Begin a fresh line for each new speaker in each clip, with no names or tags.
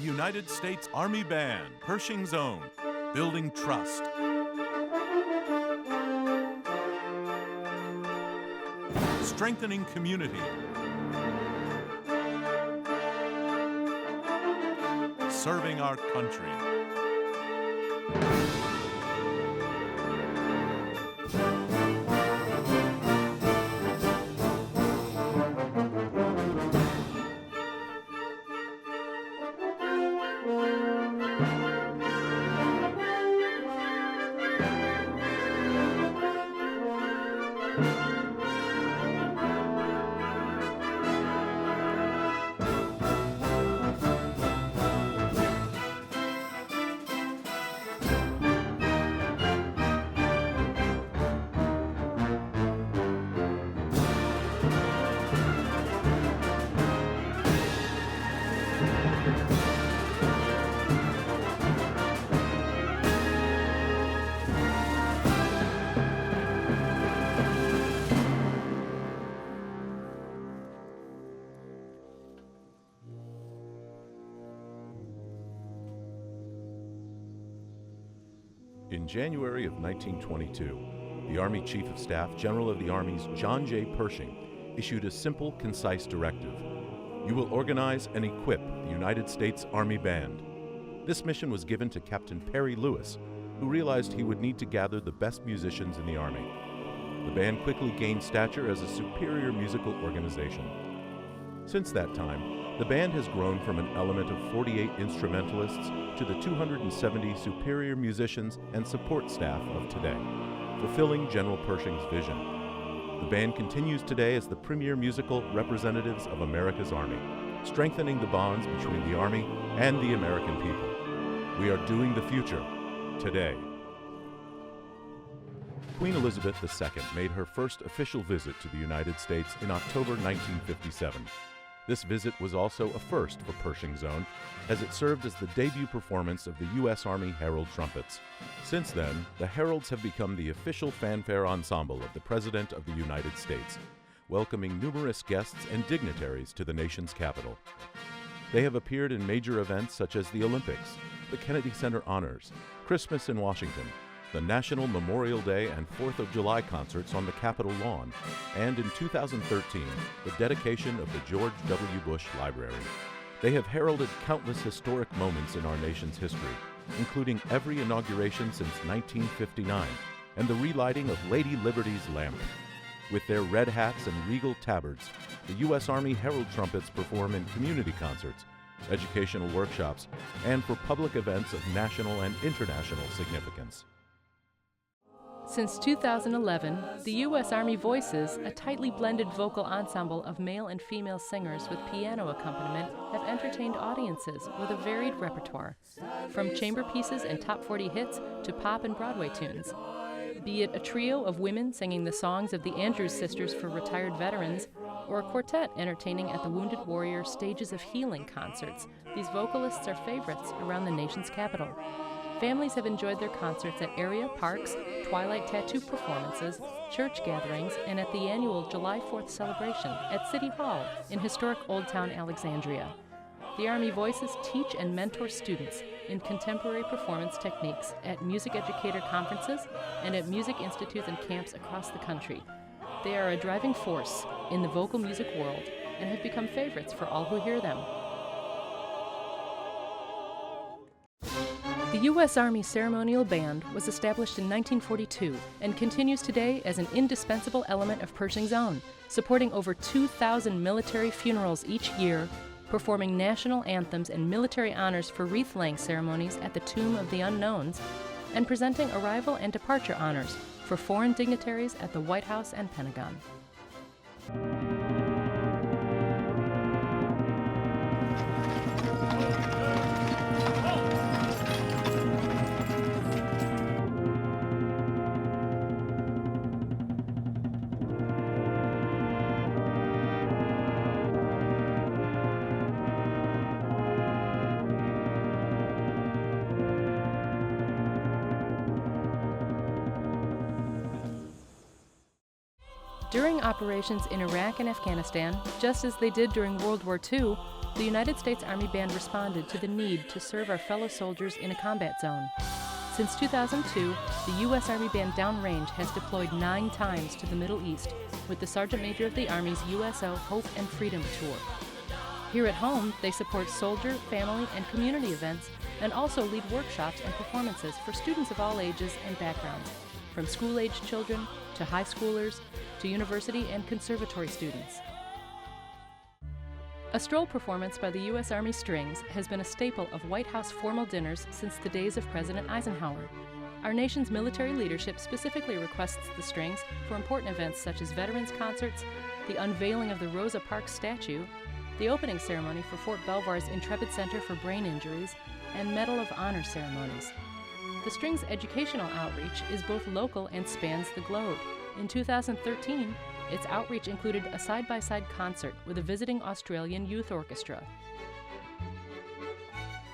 United States Army Band, Pershing's Own, building trust. Strengthening community. Serving our country. In January of 1922, the Army Chief of Staff, General of the Army's John J. Pershing, issued a simple, concise directive. You will organize and equip the United States Army Band. This mission was given to Captain Perry Lewis, who realized he would need to gather the best musicians in the Army. The band quickly gained stature as a superior musical organization. Since that time, the band has grown from an element of 48 instrumentalists to the 270 superior musicians and support staff of today, fulfilling General Pershing's vision. The band continues today as the premier musical representatives of America's Army, strengthening the bonds between the Army and the American people. We are doing the future today. Queen Elizabeth II made her first official visit to the United States in October 1957. This visit was also a first for Pershing's Own, as it served as the debut performance of the U.S. Army Herald Trumpets. Since then, the Heralds have become the official fanfare ensemble of the President of the United States, welcoming numerous guests and dignitaries to the nation's capital. They have appeared in major events such as the Olympics, the Kennedy Center Honors, Christmas in Washington, the National Memorial Day and 4th of July concerts on the Capitol lawn, and in 2013, the dedication of the George W. Bush Library. They have heralded countless historic moments in our nation's history, including every inauguration since 1959 and the relighting of Lady Liberty's lamp. With their red hats and regal tabards, the U.S. Army Herald Trumpets perform in community concerts, educational workshops, and for public events of national and international significance.
Since 2011, the U.S. Army Voices, a tightly blended vocal ensemble of male and female singers with piano accompaniment, have entertained audiences with a varied repertoire, from chamber pieces and top 40 hits to pop and Broadway tunes. Be it a trio of women singing the songs of the Andrews Sisters for retired veterans, or a quartet entertaining at the Wounded Warrior Stages of Healing concerts, these vocalists are favorites around the nation's capital. Families have enjoyed their concerts at area parks, twilight tattoo performances, church gatherings, and at the annual July 4th celebration at City Hall in historic Old Town Alexandria. The Army Voices teach and mentor students in contemporary performance techniques at music educator conferences and at music institutes and camps across the country. They are a driving force in the vocal music world and have become favorites for all who hear them. The U.S. Army Ceremonial Band was established in 1942 and continues today as an indispensable element of Pershing's Own, supporting over 2,000 military funerals each year, performing national anthems and military honors for wreath-laying ceremonies at the Tomb of the Unknowns, and presenting arrival and departure honors for foreign dignitaries at the White House and Pentagon. During operations in Iraq and Afghanistan, just as they did during World War II, the United States Army Band responded to the need to serve our fellow soldiers in a combat zone. Since 2002, the U.S. Army Band downrange has deployed 9 times to the Middle East with the Sergeant Major of the Army's USO Hope and Freedom Tour. Here at home, they support soldier, family, and community events and also lead workshops and performances for students of all ages and backgrounds, from school-aged children to high schoolers to university and conservatory students. A stroll performance by the U.S. Army Strings has been a staple of White House formal dinners since the days of President Eisenhower. Our nation's military leadership specifically requests the Strings for important events such as veterans concerts, the unveiling of the Rosa Parks statue, the opening ceremony for Fort Belvoir's Intrepid Center for Brain Injuries, and Medal of Honor ceremonies. The Strings' educational outreach is both local and spans the globe. In 2013, its outreach included a side-by-side concert with a visiting Australian youth orchestra.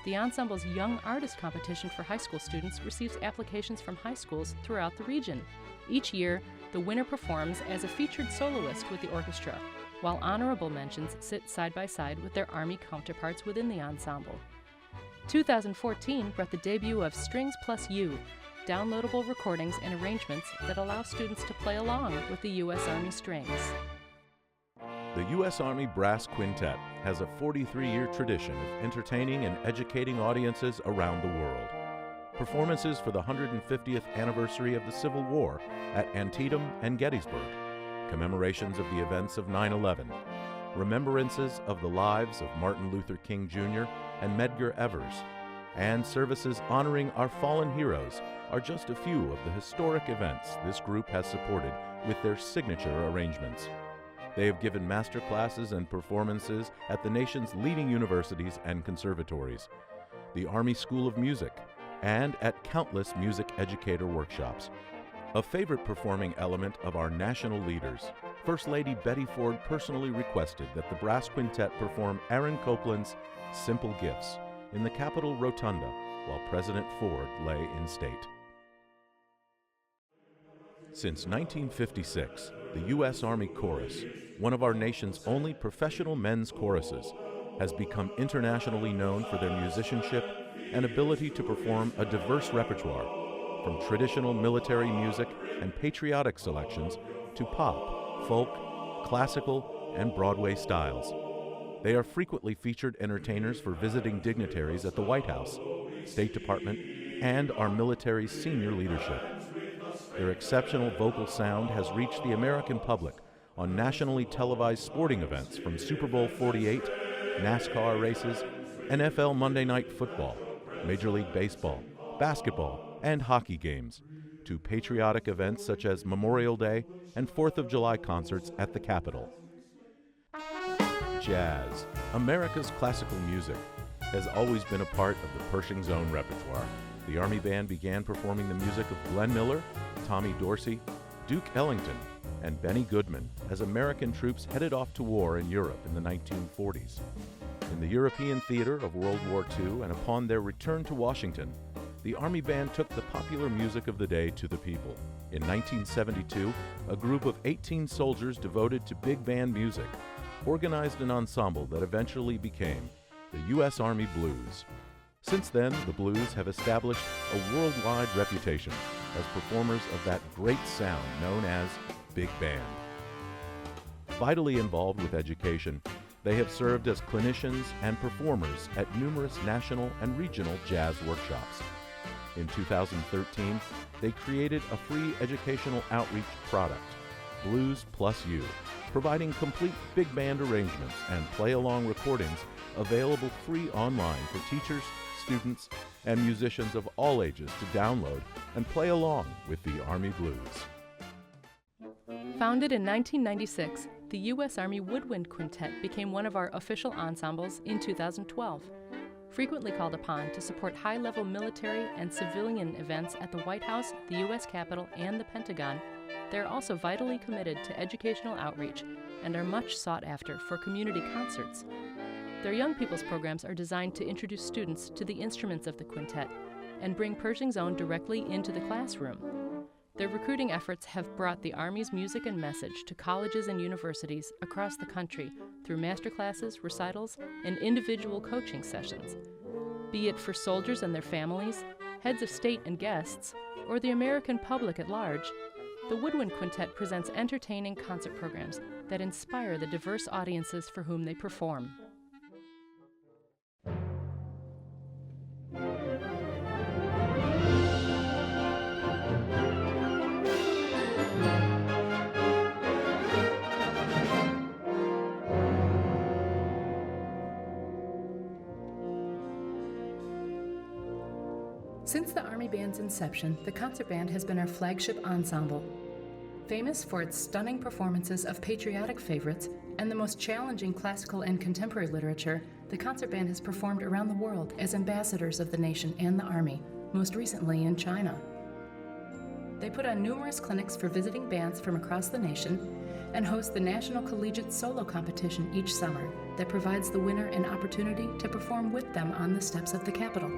The ensemble's Young Artist Competition for high school students receives applications from high schools throughout the region. Each year, the winner performs as a featured soloist with the orchestra, while honorable mentions sit side by side with their Army counterparts within the ensemble. 2014 brought the debut of Strings Plus You, downloadable recordings and arrangements that allow students to play along with the U.S. Army Strings.
The U.S. Army Brass Quintet has a 43-year tradition of entertaining and educating audiences around the world. Performances for the 150th anniversary of the Civil War at Antietam and Gettysburg, commemorations of the events of 9/11, remembrances of the lives of Martin Luther King Jr. and Medgar Evers, and services honoring our fallen heroes are just a few of the historic events this group has supported with their signature arrangements. They have given master classes and performances at the nation's leading universities and conservatories, the Army School of Music, and at countless music educator workshops. A favorite performing element of our national leaders, First Lady Betty Ford personally requested that the Brass Quintet perform Aaron Copland's Simple Gifts in the Capitol Rotunda while President Ford lay in state. Since 1956, the U.S. Army Chorus, one of our nation's only professional men's choruses, has become internationally known for their musicianship and ability to perform a diverse repertoire, from traditional military music and patriotic selections to pop, folk, classical, and Broadway styles. They are frequently featured entertainers for visiting dignitaries at the White House, State Department, and our military's senior leadership. Their exceptional vocal sound has reached the American public on nationally televised sporting events from Super Bowl 48, NASCAR races, NFL Monday Night Football, Major League Baseball, basketball, and hockey games, to patriotic events such as Memorial Day and 4th of July concerts at the Capitol. Jazz, America's classical music, has always been a part of the Pershing's own repertoire. The Army Band began performing the music of Glenn Miller, Tommy Dorsey, Duke Ellington, and Benny Goodman as American troops headed off to war in Europe in the 1940s. In the European theater of World War II and upon their return to Washington, the Army Band took the popular music of the day to the people. In 1972, a group of 18 soldiers devoted to big band music organized an ensemble that eventually became the U.S. Army Blues. Since then, the Blues have established a worldwide reputation as performers of that great sound known as big band. Vitally involved with education, they have served as clinicians and performers at numerous national and regional jazz workshops. In 2013, they created a free educational outreach product, Blues Plus You, providing complete big band arrangements and play-along recordings available free online for teachers, students, and musicians of all ages to download and play along with the Army Blues.
Founded in 1996, the U.S. Army Woodwind Quintet became one of our official ensembles in 2012. Frequently called upon to support high-level military and civilian events at the White House, the U.S. Capitol, and the Pentagon, they are also vitally committed to educational outreach and are much sought after for community concerts. Their young people's programs are designed to introduce students to the instruments of the quintet and bring Pershing's own directly into the classroom. Their recruiting efforts have brought the Army's music and message to colleges and universities across the country through masterclasses, recitals, and individual coaching sessions. Be it for soldiers and their families, heads of state and guests, or the American public at large, the Woodwind Quintet presents entertaining concert programs that inspire the diverse audiences for whom they perform. Since the Army Band's inception, the concert band has been our flagship ensemble. Famous for its stunning performances of patriotic favorites and the most challenging classical and contemporary literature, the concert band has performed around the world as ambassadors of the nation and the Army, most recently in China. They put on numerous clinics for visiting bands from across the nation and host the National Collegiate Solo Competition each summer that provides the winner an opportunity to perform with them on the steps of the Capitol.